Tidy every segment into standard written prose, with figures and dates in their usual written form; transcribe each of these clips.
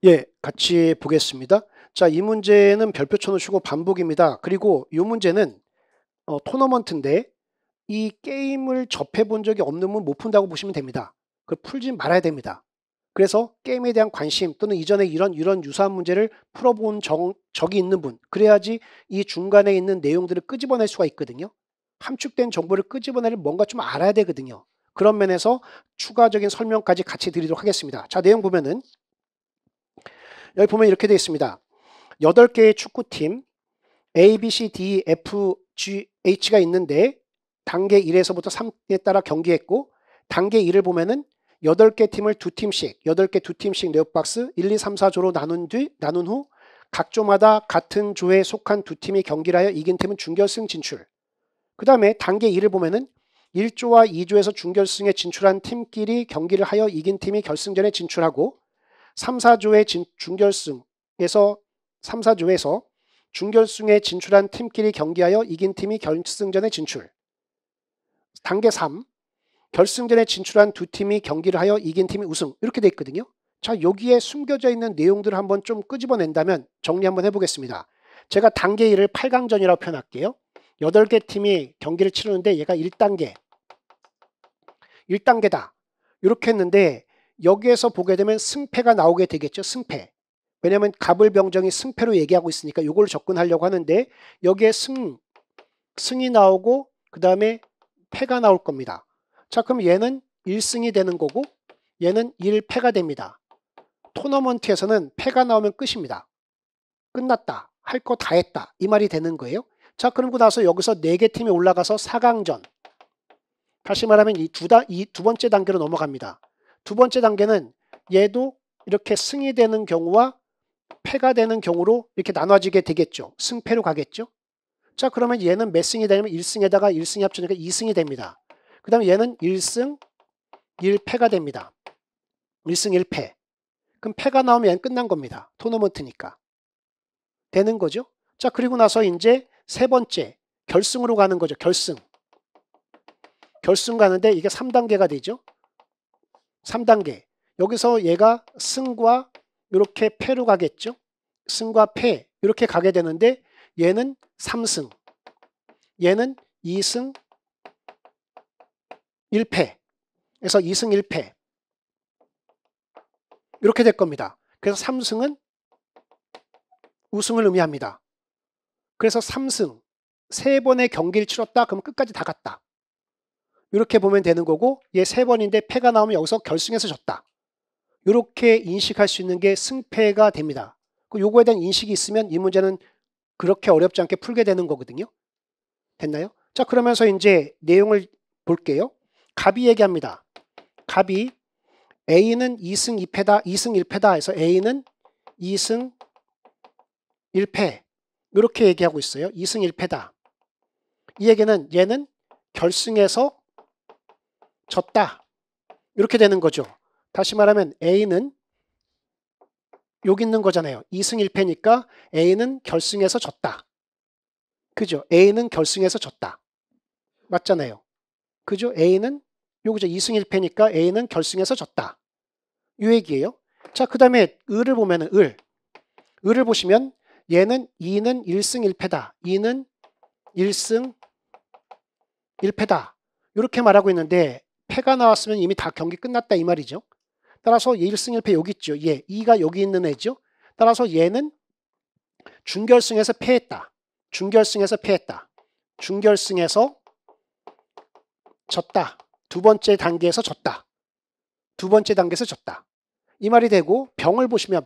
예, 같이 보겠습니다. 자, 이 문제는 별표 쳐놓으시고 반복입니다. 그리고 이 문제는 토너먼트인데 이 게임을 접해 본 적이 없는 분 못 푼다고 보시면 됩니다. 그걸 풀지 말아야 됩니다. 그래서 게임에 대한 관심 또는 이전에 이런 유사한 문제를 풀어본 적이 있는 분, 그래야지 이 중간에 있는 내용들을 끄집어낼 수가 있거든요. 함축된 정보를 끄집어내려 뭔가 좀 알아야 되거든요. 그런 면에서 추가적인 설명까지 같이 드리도록 하겠습니다. 자, 내용 보면은 여기 보면 이렇게 되어 있습니다. 8개의 축구팀 A, B, C, D, F, G, H가 있는데 단계 1에서부터 3에 따라 경기했고 단계 1을 보면은 8개 팀을 2팀씩, 8개 2팀씩 네오박스 1, 2, 3, 4조로 나눈 후 각 조마다 같은 조에 속한 두 팀이 경기를 하여 이긴 팀은 준결승 진출. 그 다음에 단계 2를 보면은 1조와 2조에서 준결승에 진출한 팀끼리 경기를 하여 이긴 팀이 결승전에 진출하고 3, 4조의 준결승에서 3, 4조에서 준결승에 진출한 팀끼리 경기하여 이긴 팀이 결승전에 진출. 단계 3, 결승전에 진출한 두 팀이 경기를 하여 이긴 팀이 우승. 이렇게 돼 있거든요. 자, 여기에 숨겨져 있는 내용들을 한번 좀 끄집어낸다면 정리 한번 해보겠습니다. 제가 단계 1을 8강전이라고 표현할게요. 8개 팀이 경기를 치르는데 얘가 1단계다. 이렇게 했는데 여기에서 보게 되면 승패가 나오게 되겠죠. 승패. 왜냐하면 갑을병정이 승패로 얘기하고 있으니까 이걸 접근하려고 하는데 여기에 승이 나오고 그 다음에 패가 나올 겁니다. 자, 그럼 얘는 1승이 되는 거고 얘는 1패가 됩니다. 토너먼트에서는 패가 나오면 끝입니다. 끝났다. 할 거 다 했다. 이 말이 되는 거예요. 자, 그러고 나서 여기서 4개 팀이 올라가서 4강전. 다시 말하면 이 두 번째 단계로 넘어갑니다. 두 번째 단계는 얘도 이렇게 승이 되는 경우와 패가 되는 경우로 이렇게 나눠지게 되겠죠. 승패로 가겠죠. 자, 그러면 얘는 몇 승이 되냐면 1승에다가 1승이 합쳐지니까 2승이 됩니다. 그 다음에 얘는 1승 1패가 됩니다. 1승 1패. 그럼 패가 나오면 얘는 끝난 겁니다. 토너먼트니까. 되는 거죠. 자, 그리고 나서 이제 세 번째 결승으로 가는 거죠. 결승 가는데 이게 3단계가 되죠. 3단계. 여기서 얘가 승과 이렇게 패로 가겠죠. 승과 패 이렇게 가게 되는데 얘는 3승, 얘는 2승 1패. 그래서 2승 1패 이렇게 될 겁니다. 그래서 3승은 우승을 의미합니다. 그래서 3승 3번의 경기를 치렀다. 그럼 끝까지 다 갔다. 이렇게 보면 되는 거고 얘 3번인데 패가 나오면 여기서 결승에서 졌다. 이렇게 인식할 수 있는 게 승패가 됩니다. 요거에 대한 인식이 있으면 이 문제는 그렇게 어렵지 않게 풀게 되는 거거든요. 됐나요? 자, 그러면서 이제 내용을 볼게요. 갑이 얘기합니다. 갑이 A는 2승 2패다. 2승 1패다 해서 A는 2승 1패 이렇게 얘기하고 있어요. 2승 1패다. 이 얘기는 얘는 결승에서 졌다. 이렇게 되는 거죠. 다시 말하면 A는 여기 있는 거잖아요. 2승 1패니까 A는 결승에서 졌다. 그죠? A는 결승에서 졌다. 맞잖아요. 그죠? A는 요거죠. 2승 1패니까 A는 결승에서 졌다. 이 얘기예요. 자, 그 다음에 을을 보면은 을을 보시면 얘는 2는 1승 1패다. 2는 1승 1패다. 이렇게 말하고 있는데 패가 나왔으면 이미 다 경기 끝났다 이 말이죠. 따라서 1승 1패 여기 있죠. 얘 2가 여기 있는 애죠. 따라서 얘는 준결승에서 패했다. 준결승에서 패했다. 준결승에서 졌다. 두 번째 단계에서 졌다. 두 번째 단계에서 졌다. 이 말이 되고 병을 보시면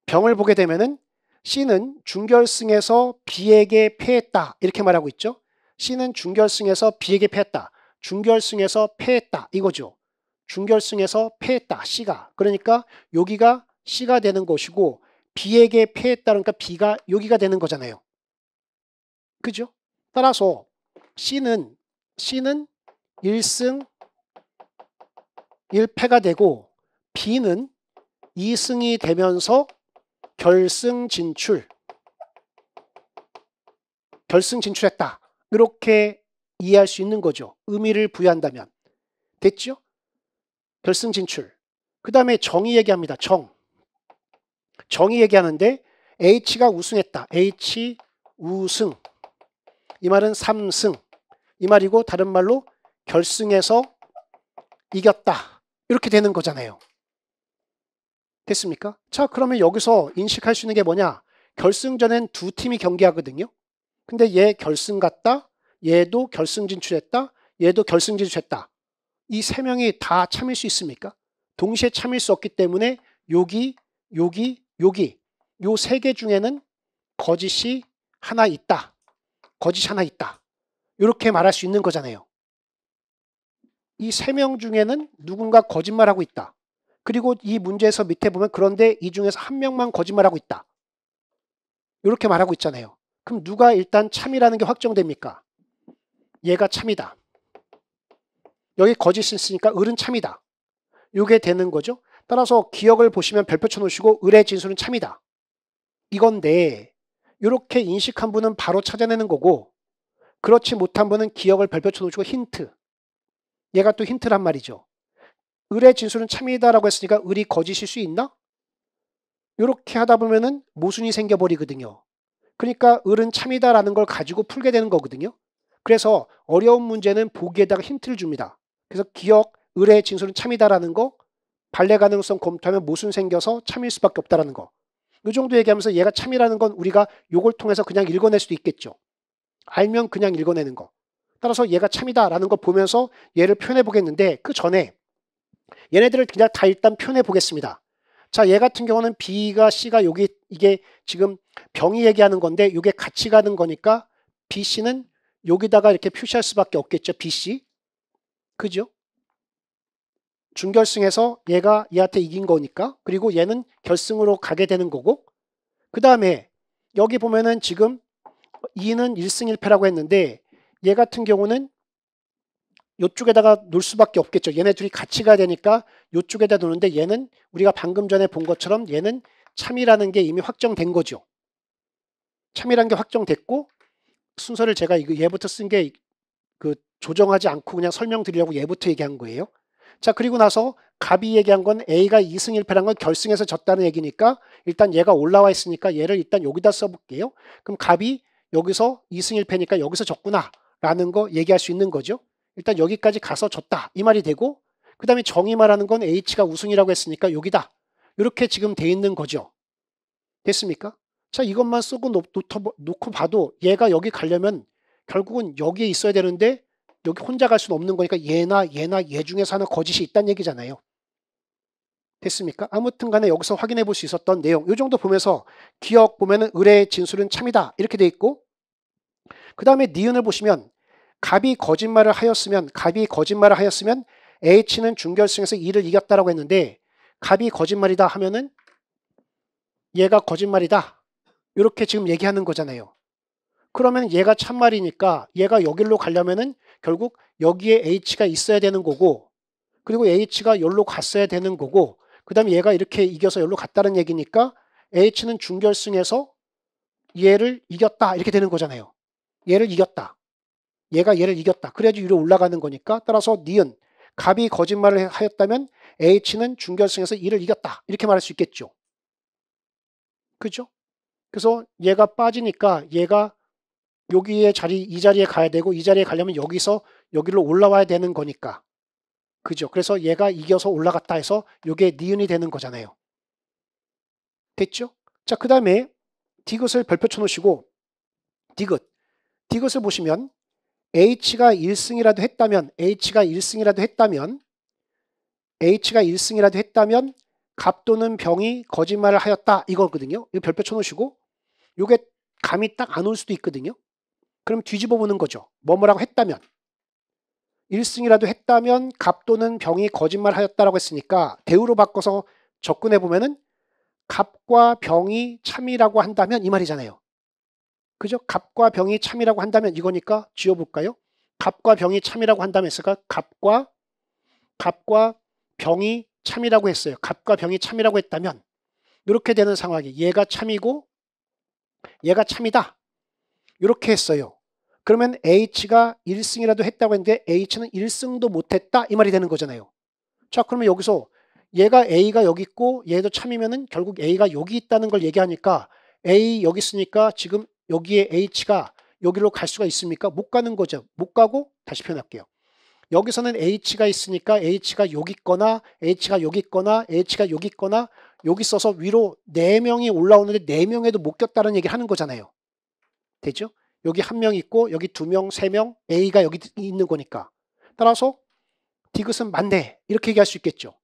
병을 보게 되면은 C는 준결승에서 B에게 패했다. 이렇게 말하고 있죠. C는 준결승에서 B에게 패했다. 준결승에서 패했다. 이거죠. 준결승에서 패했다. C가. 그러니까 여기가 C가 되는 것이고 B에게 패했다. 그러니까 B가 여기가 되는 거잖아요. 그죠? 따라서 C는 1승 1패가 되고 B는 2승이 되면서 결승 진출했다. 이렇게 이해할 수 있는 거죠. 의미를 부여한다면. 됐죠? 결승 진출. 그 다음에 정의 얘기합니다. 정의 얘기하는데 H가 우승했다. H 우승. 이 말은 3승. 이 말이고 다른 말로 결승에서 이겼다. 이렇게 되는 거잖아요. 됐습니까? 자, 그러면 여기서 인식할 수 있는 게 뭐냐? 결승전엔 두 팀이 경기하거든요. 근데 얘 결승 갔다. 얘도 결승 진출했다. 얘도 결승 진출했다. 이 세 명이 다 참일 수 있습니까? 동시에 참일 수 없기 때문에 여기 요 세 개 중에는 거짓이 하나 있다. 거짓이 하나 있다. 이렇게 말할 수 있는 거잖아요. 이 세 명 중에는 누군가 거짓말하고 있다. 그리고 이 문제에서 밑에 보면 그런데 이 중에서 한 명만 거짓말하고 있다. 이렇게 말하고 있잖아요. 그럼 누가 일단 참이라는 게 확정됩니까? 얘가 참이다. 여기 거짓이 있으니까 을은 참이다. 이게 되는 거죠. 따라서 기억을 보시면 별표 쳐놓으시고 을의 진술은 참이다. 이건데 이렇게 인식한 분은 바로 찾아내는 거고 그렇지 못한 분은 기억을 별표 쳐놓으시고 힌트. 얘가 또 힌트란 말이죠. 을의 진술은 참이다라고 했으니까 을이 거짓일 수 있나? 이렇게 하다 보면은 모순이 생겨버리거든요. 그러니까 을은 참이다라는 걸 가지고 풀게 되는 거거든요. 그래서 어려운 문제는 보기에다가 힌트를 줍니다. 그래서 기억, 을의 진술은 참이다라는 거 발레 가능성 검토하면 모순 생겨서 참일 수밖에 없다라는 거. 이 정도 얘기하면서 얘가 참이라는 건 우리가 요걸 통해서 그냥 읽어낼 수도 있겠죠. 알면 그냥 읽어내는 거. 따라서 얘가 참이다라는 걸 보면서 얘를 표현해 보겠는데 그 전에 얘네들을 그냥 다 일단 표현해 보겠습니다. 자, 얘 같은 경우는 B가 C가 여기 이게 지금 병이 얘기하는 건데 이게 같이 가는 거니까 BC는 여기다가 이렇게 표시할 수밖에 없겠죠. BC. 그죠? 준결승에서 얘가 얘한테 이긴 거니까. 그리고 얘는 결승으로 가게 되는 거고. 그 다음에 여기 보면은 지금 2는 1승 1패라고 했는데 얘 같은 경우는 이쪽에다가 놓을 수밖에 없겠죠. 얘네 둘이 같이 가야 되니까 이쪽에다 놓는데 얘는 우리가 방금 전에 본 것처럼 얘는 참이라는 게 이미 확정된 거죠. 참이라는 게 확정됐고 순서를 제가 이거 얘부터 쓴 게 그 조정하지 않고 그냥 설명드리려고 얘부터 얘기한 거예요. 자, 그리고 나서 갑이 얘기한 건 A가 2승 1패란 건 결승에서 졌다는 얘기니까 일단 얘가 올라와 있으니까 얘를 일단 여기다 써볼게요. 그럼 갑이 여기서 2승 1패니까 여기서 졌구나 라는 거 얘기할 수 있는 거죠. 일단 여기까지 가서 졌다 이 말이 되고 그 다음에 정의 말하는 건 H가 우승이라고 했으니까 여기다 이렇게 지금 돼 있는 거죠. 됐습니까? 자, 이것만 쓰고 놓고 봐도 얘가 여기 가려면 결국은 여기에 있어야 되는데 여기 혼자 갈 수는 없는 거니까 얘나 얘 중에서 하나 거짓이 있다는 얘기잖아요. 됐습니까? 아무튼 간에 여기서 확인해 볼 수 있었던 내용 이 정도 보면서 기억 보면은 을의 진술은 참이다 이렇게 돼 있고 그 다음에 니은을 보시면 갑이 거짓말을 하였으면 H는 준결승에서 2를 이겼다라고 했는데 갑이 거짓말이다 하면은 얘가 거짓말이다 이렇게 지금 얘기하는 거잖아요. 그러면 얘가 참말이니까 얘가 여기로 가려면은 결국 여기에 H가 있어야 되는 거고 그리고 H가 여기로 갔어야 되는 거고 그 다음에 얘가 이렇게 이겨서 여기로 갔다는 얘기니까 H는 준결승에서 얘를 이겼다 이렇게 되는 거잖아요. 얘를 이겼다. 얘가 얘를 이겼다. 그래야지 위로 올라가는 거니까 따라서 니은 갑이 거짓말을 하였다면 H는 준결승에서 이를 이겼다. 이렇게 말할 수 있겠죠. 그죠? 그래서 얘가 빠지니까 얘가 여기에 이 자리에 가야 되고 이 자리에 가려면 여기서 여기로 올라와야 되는 거니까. 그죠? 그래서 얘가 이겨서 올라갔다 해서 이게 니은이 되는 거잖아요. 됐죠? 자, 그 다음에 디귿을 별표 쳐놓으시고 디귿을 보시면 H가 1승이라도 했다면 갑 또는 병이 거짓말을 하였다 이거거든요. 이거 별표 쳐놓으시고 이게 감이 딱 안 올 수도 있거든요. 그럼 뒤집어 보는 거죠. 뭐라고 했다면 1승이라도 했다면 갑 또는 병이 거짓말 하였다라고 했으니까 대우로 바꿔서 접근해 보면은 갑과 병이 참이라고 한다면 이 말이잖아요. 그죠? 갑과 병이 참이라고 한다면 이거니까 지워볼까요? 갑과 병이 참이라고 한다면 했을까? 갑과 병이 참이라고 했어요. 갑과 병이 참이라고 했다면 이렇게 되는 상황이 얘가 참이고 얘가 참이다. 이렇게 했어요. 그러면 H가 1승이라도 했다고 했는데 H는 1승도 못했다 이 말이 되는 거잖아요. 자, 그러면 여기서 얘가 A가 여기 있고 얘도 참이면은 결국 A가 여기 있다는 걸 얘기하니까 A 여기 있으니까 지금 여기에 H가 여기로 갈 수가 있습니까? 못 가는 거죠. 못 가고 다시 표현할게요. 여기서는 H가 있으니까 H가 여기 있거나 H가 여기 있거나 H가 여기 있거나 여기 있어서 위로 4명이 올라오는데 4명에도 못 꼈다는 얘기를 하는 거잖아요. 되죠? 여기 1명 있고 여기 2명, 3명 A가 여기 있는 거니까. 따라서 디귿은 맞네. 이렇게 얘기할 수 있겠죠.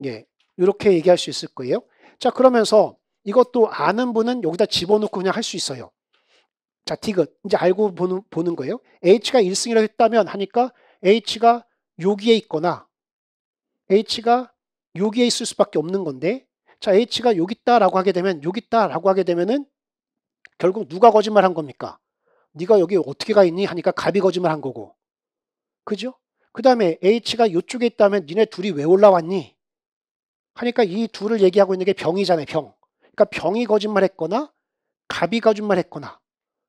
예, 이렇게 얘기할 수 있을 거예요. 자, 그러면서 이것도 아는 분은 여기다 집어넣고 그냥 할 수 있어요. 자, 디귿 이제 알고 보는 거예요. H가 1승이라고 했다면 하니까 H가 여기에 있거나 H가 여기에 있을 수밖에 없는 건데, 자, H가 여기 있다라고 하게 되면 여기 있다라고 하게 되면은 결국 누가 거짓말한 겁니까? 네가 여기 어떻게 가 있니? 하니까 갑이 거짓말한 거고, 그죠? 그 다음에 H가 이쪽에 있다면 니네 둘이 왜 올라왔니? 하니까 이 둘을 얘기하고 있는 게 병이잖아요. 병. 그러니까 병이 거짓말했거나 갑이 거짓말했거나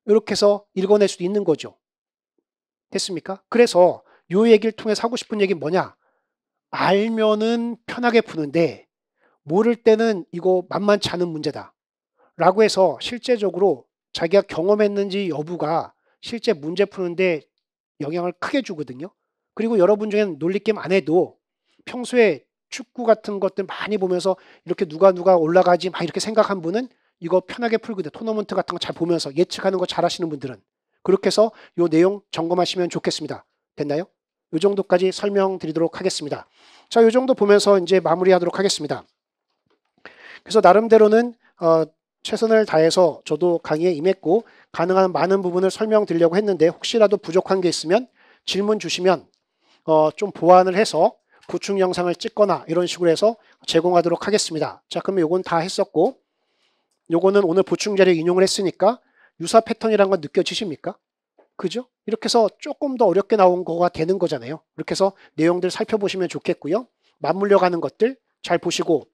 이렇게 해서 읽어낼 수도 있는 거죠. 됐습니까? 그래서 이 얘기를 통해서 하고 싶은 얘기는 뭐냐? 알면은 편하게 푸는데 모를 때는 이거 만만치 않은 문제다 라고 해서 실제적으로 자기가 경험했는지 여부가 실제 문제 푸는데 영향을 크게 주거든요. 그리고 여러분 중에는 논리게임 안 해도 평소에 축구 같은 것들 많이 보면서 이렇게 누가 올라가지 막 이렇게 생각한 분은 이거 편하게 풀거든요. 토너먼트 같은 거 잘 보면서 예측하는 거 잘 하시는 분들은. 그렇게 해서 이 내용 점검하시면 좋겠습니다. 됐나요? 이 정도까지 설명드리도록 하겠습니다. 자, 이 정도 보면서 이제 마무리하도록 하겠습니다. 그래서 나름대로는 최선을 다해서 저도 강의에 임했고 가능한 많은 부분을 설명드리려고 했는데 혹시라도 부족한 게 있으면 질문 주시면 좀 보완을 해서 보충 영상을 찍거나 이런 식으로 해서 제공하도록 하겠습니다. 자, 그러면 요건 다 했었고 요거는 오늘 보충 자료 인용을 했으니까 유사 패턴이라는 건 느껴지십니까? 그죠? 이렇게 해서 조금 더 어렵게 나온 거가 되는 거잖아요. 이렇게 해서 내용들 살펴보시면 좋겠고요. 맞물려 가는 것들 잘 보시고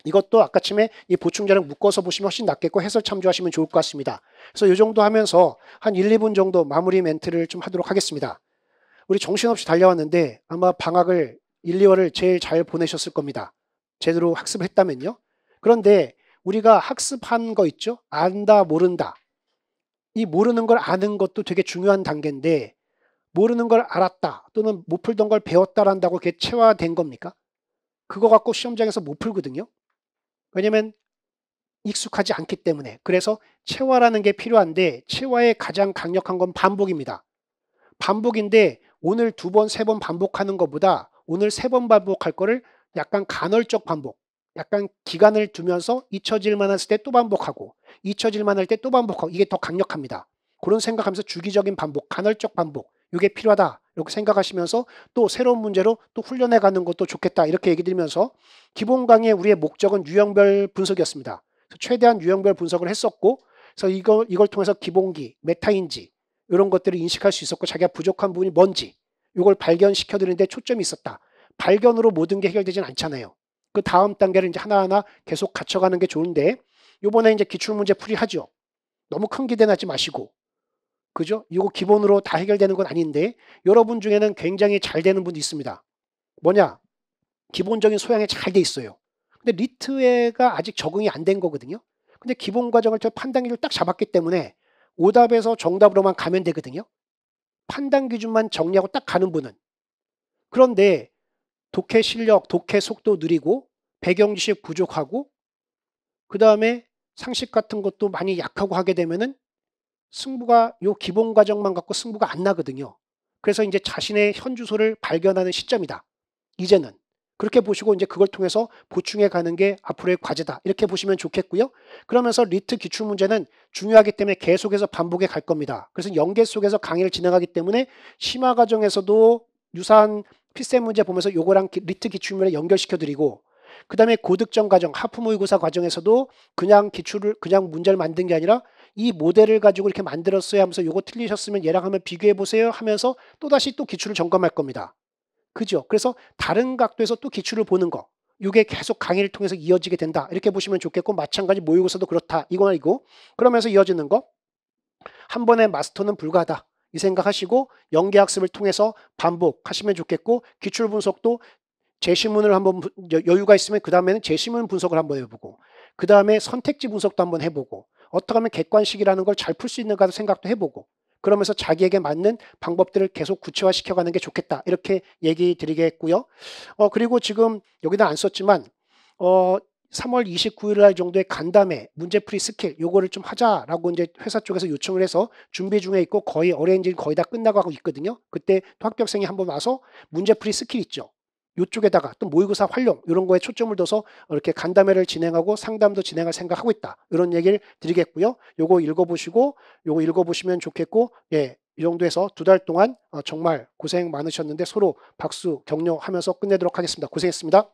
이것도 아까쯤에 이 보충 자료 묶어서 보시면 훨씬 낫겠고 해설 참조하시면 좋을 것 같습니다. 그래서 이 정도 하면서 한 1, 2분 정도 마무리 멘트를 좀 하도록 하겠습니다. 우리 정신없이 달려왔는데 아마 방학을 1, 2월을 제일 잘 보내셨을 겁니다. 제대로 학습했다면요. 그런데 우리가 학습한 거 있죠? 안다, 모른다. 이 모르는 걸 아는 것도 되게 중요한 단계인데 모르는 걸 알았다 또는 못 풀던 걸 배웠다란다고 그게 체화된 겁니까? 그거 갖고 시험장에서 못 풀거든요. 왜냐면 익숙하지 않기 때문에. 그래서 체화라는 게 필요한데 체화의 가장 강력한 건 반복입니다. 반복인데 오늘 2번, 3번 반복하는 것보다 오늘 3번 반복할 거를 약간 간헐적 반복, 약간 기간을 두면서 잊혀질 만했을 때 또 반복하고 잊혀질 만할 때 또 반복하고 이게 더 강력합니다. 그런 생각하면서 주기적인 반복, 간헐적 반복 이게 필요하다 이렇게 생각하시면서 또 새로운 문제로 또 훈련해 가는 것도 좋겠다 이렇게 얘기 드리면서 기본 강의의 우리의 목적은 유형별 분석이었습니다. 최대한 유형별 분석을 했었고 그래서 이걸 통해서 기본기, 메타인지 이런 것들을 인식할 수 있었고 자기가 부족한 부분이 뭔지 이걸 발견시켜 드리는데 초점이 있었다. 발견으로 모든 게 해결되지는 않잖아요. 그 다음 단계를 이제 하나하나 계속 갖춰가는 게 좋은데 요번에 이제 기출문제 풀이하죠. 너무 큰 기대는 하지 마시고 그죠? 이거 기본으로 다 해결되는 건 아닌데 여러분 중에는 굉장히 잘 되는 분도 있습니다. 뭐냐? 기본적인 소양이 잘 돼 있어요. 근데 리트가 아직 적응이 안 된 거거든요. 근데 기본 과정을 저 판단 기준을 딱 잡았기 때문에 오답에서 정답으로만 가면 되거든요. 판단 기준만 정리하고 딱 가는 분은. 그런데 독해 실력, 독해 속도 느리고 배경 지식 부족하고 그 다음에 상식 같은 것도 많이 약하고 하게 되면은 승부가 요 기본 과정만 갖고 승부가 안 나거든요. 그래서 이제 자신의 현 주소를 발견하는 시점이다. 이제는. 그렇게 보시고 이제 그걸 통해서 보충해 가는 게 앞으로의 과제다. 이렇게 보시면 좋겠고요. 그러면서 리트 기출 문제는 중요하기 때문에 계속해서 반복해 갈 겁니다. 그래서 연계 속에서 강의를 진행하기 때문에 심화 과정에서도 유사한 필세 문제 보면서 요거랑 리트 기출 문제 연결시켜 드리고 그다음에 고득점 과정, 하프 모의고사 과정에서도 그냥 문제를 만든 게 아니라 이 모델을 가지고 이렇게 만들었어야 하면서 요거 틀리셨으면 얘랑 한번 비교해 보세요 하면서 또다시 또 기출을 점검할 겁니다. 그죠? 그래서 다른 각도에서 또 기출을 보는 거. 이게 계속 강의를 통해서 이어지게 된다. 이렇게 보시면 좋겠고 마찬가지 모의고사도 그렇다. 이거나 이거. 그러면서 이어지는 거. 한 번의 마스터는 불가하다. 이 생각하시고 연계학습을 통해서 반복하시면 좋겠고 기출 분석도 제시문을 한번 여유가 있으면 그 다음에는 제시문 분석을 한번 해보고 그 다음에 선택지 분석도 한번 해보고 어떻게 하면 객관식이라는 걸 잘 풀 수 있는가 생각도 해보고 그러면서 자기에게 맞는 방법들을 계속 구체화시켜가는 게 좋겠다. 이렇게 얘기 드리겠고요. 그리고 지금 여기다 안 썼지만 3월 29일 날 정도에 간담회 문제풀이 스킬 요거를 좀 하자라고 이제 회사 쪽에서 요청을 해서 준비 중에 있고 거의 어레인지는 거의 다 끝나가고 있거든요. 그때 또 합격생이 한번 와서 문제풀이 스킬 있죠. 요쪽에다가 또 모의고사 활용 이런 거에 초점을 둬서 이렇게 간담회를 진행하고 상담도 진행할 생각하고 있다. 이런 얘기를 드리겠고요. 요거 읽어보시고 요거 읽어보시면 좋겠고 예. 이 정도에서 2달 동안 정말 고생 많으셨는데 서로 박수 격려하면서 끝내도록 하겠습니다. 고생했습니다.